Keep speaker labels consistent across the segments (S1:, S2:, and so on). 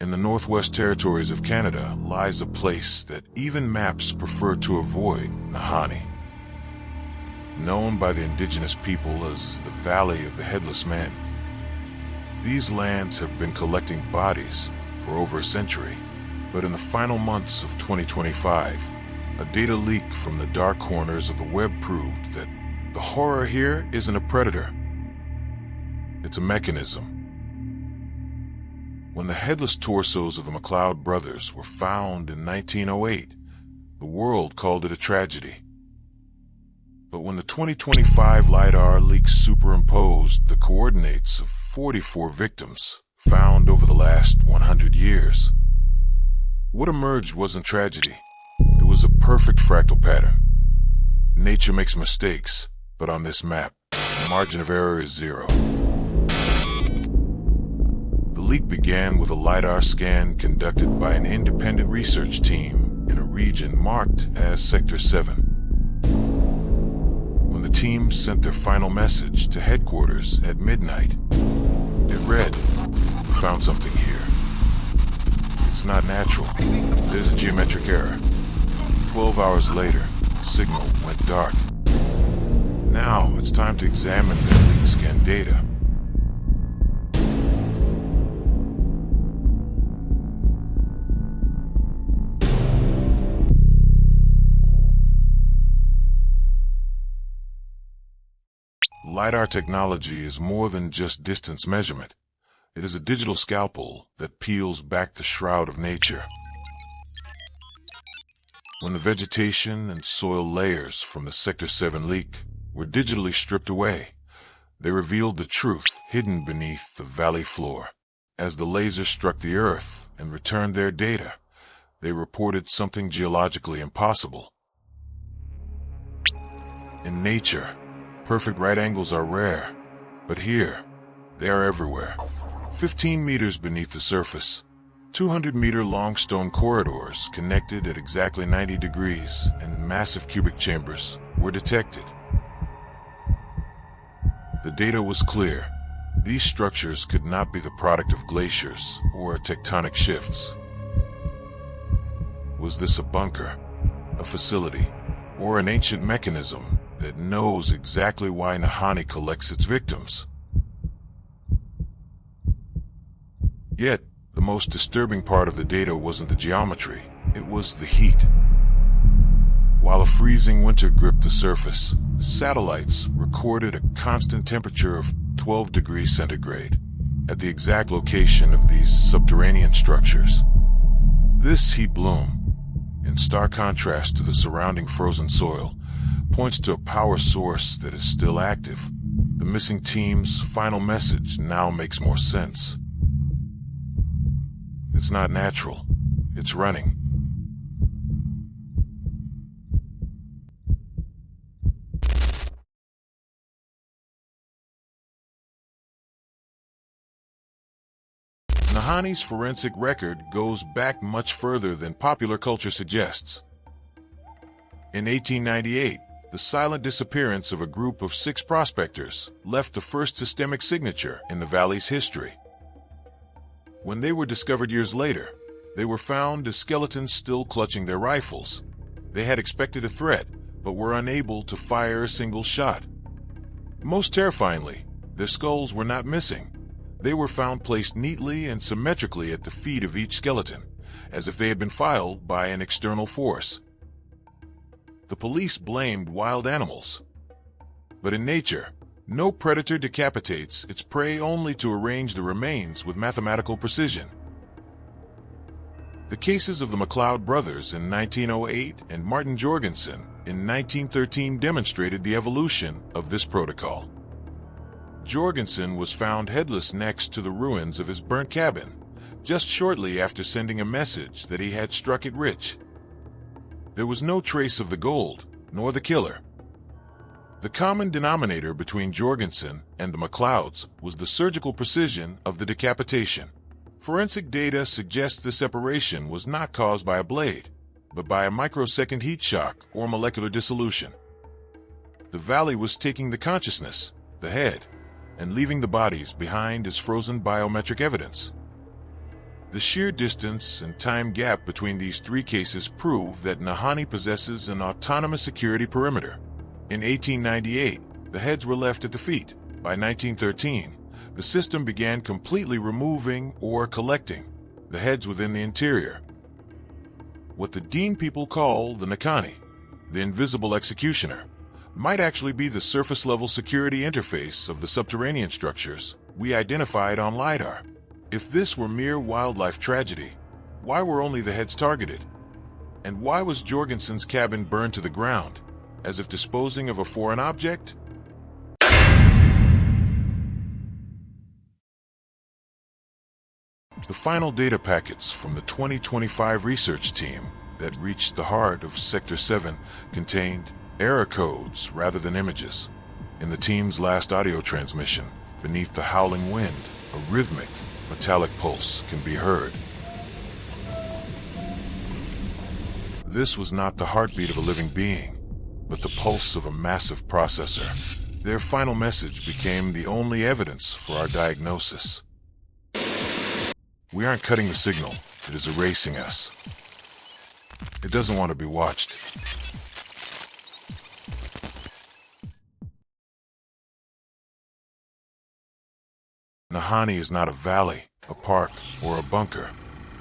S1: In the Northwest Territories of Canada lies a place that even maps prefer to avoid, Nahanni. Known by the indigenous people as the Valley of the Headless Men. These lands have been collecting bodies for over a century, but in the final months of 2025, a data leak from the dark corners of the web proved that the horror here isn't a predator. It's a mechanism. When the headless torsos of the McLeod brothers were found in 1908, the world called it a tragedy. But when the 2025 LiDAR leak superimposed the coordinates of 44 victims found over the last 100 years, what emerged wasn't tragedy. It was a perfect fractal pattern. Nature makes mistakes, but on this map, the margin of error is 0. The leak began with a LiDAR scan conducted by an independent research team in a region marked as Sector 7. When the team sent their final message to headquarters at midnight, it read, "We found something here. It's not natural. There's a geometric error." 12 hours later, the signal went dark. Now it's time to examine their leak scan data. LiDAR technology is more than just distance measurement. It is a digital scalpel that peels back the shroud of nature. When the vegetation and soil layers from the Sector 7 leak were digitally stripped away, they revealed the truth hidden beneath the valley floor. As the lasers struck the earth and returned their data, they reported something geologically impossible. In nature, perfect right angles are rare, but here, they are everywhere. 15 meters beneath the surface, 200-meter-long stone corridors connected at exactly 90 degrees and massive cubic chambers were detected. The data was clear. These structures could not be the product of glaciers or tectonic shifts. Was this a bunker, a facility, or an ancient mechanism that knows exactly why Nahanni collects its victims? Yet, the most disturbing part of the data wasn't the geometry, it was the heat. While a freezing winter gripped the surface, satellites recorded a constant temperature of 12 degrees centigrade at the exact location of these subterranean structures. This heat bloom, in stark contrast to the surrounding frozen soil, points to a power source that is still active. The missing team's final message now makes more sense. It's not natural. It's running. Nahanni's forensic record goes back much further than popular culture suggests. In 1898, the silent disappearance of a group of 6 prospectors left the first systemic signature in the valley's history. When they were discovered years later, they were found as skeletons still clutching their rifles. They had expected a threat, but were unable to fire a single shot. Most terrifyingly, their skulls were not missing. They were found placed neatly and symmetrically at the feet of each skeleton, as if they had been filed by an external force. The police blamed wild animals. But in nature, no predator decapitates its prey only to arrange the remains with mathematical precision. The cases of the McLeod brothers in 1908 and Martin Jorgensen in 1913 demonstrated the evolution of this protocol. Jorgensen was found headless next to the ruins of his burnt cabin, just shortly after sending a message that he had struck it rich. There was no trace of the gold, nor the killer. The common denominator between Jorgensen and the McLeods was the surgical precision of the decapitation. Forensic data suggests the separation was not caused by a blade, but by a microsecond heat shock or molecular dissolution. The valley was taking the consciousness, the head, and leaving the bodies behind as frozen biometric evidence. The sheer distance and time gap between these three cases prove that Nahanni possesses an autonomous security perimeter. In 1898, the heads were left at the feet. By 1913, the system began completely removing or collecting the heads within the interior. What the Dean people call the Nahanni, the invisible executioner, might actually be the surface-level security interface of the subterranean structures we identified on LiDAR. If this were mere wildlife tragedy, why were only the heads targeted? And why was Jorgensen's cabin burned to the ground, as if disposing of a foreign object? The final data packets from the 2025 research team that reached the heart of Sector 7 contained error codes rather than images. In the team's last audio transmission, beneath the howling wind, a rhythmic, metallic pulse can be heard. This was not the heartbeat of a living being, but the pulse of a massive processor. Their final message became the only evidence for our diagnosis. We aren't cutting the signal, it is erasing us. It doesn't want to be watched. Nahanni is not a valley, a park, or a bunker.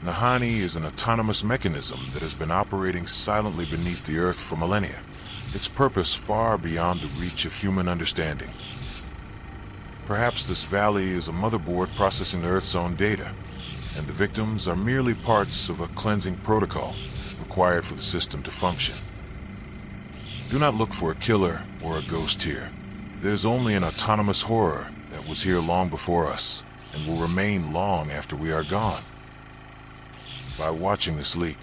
S1: Nahanni is an autonomous mechanism that has been operating silently beneath the earth for millennia, its purpose far beyond the reach of human understanding. Perhaps this valley is a motherboard processing the Earth's own data, and the victims are merely parts of a cleansing protocol required for the system to function. Do not look for a killer or a ghost here. There's only an autonomous horror that was here long before us and will remain long after we are gone. By watching this leak,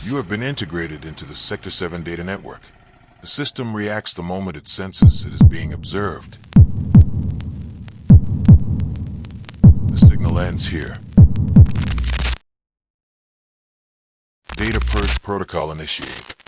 S1: you have been integrated into the Sector 7 data network. The system reacts the moment it senses it is being observed. The signal ends here. Data purge protocol initiated.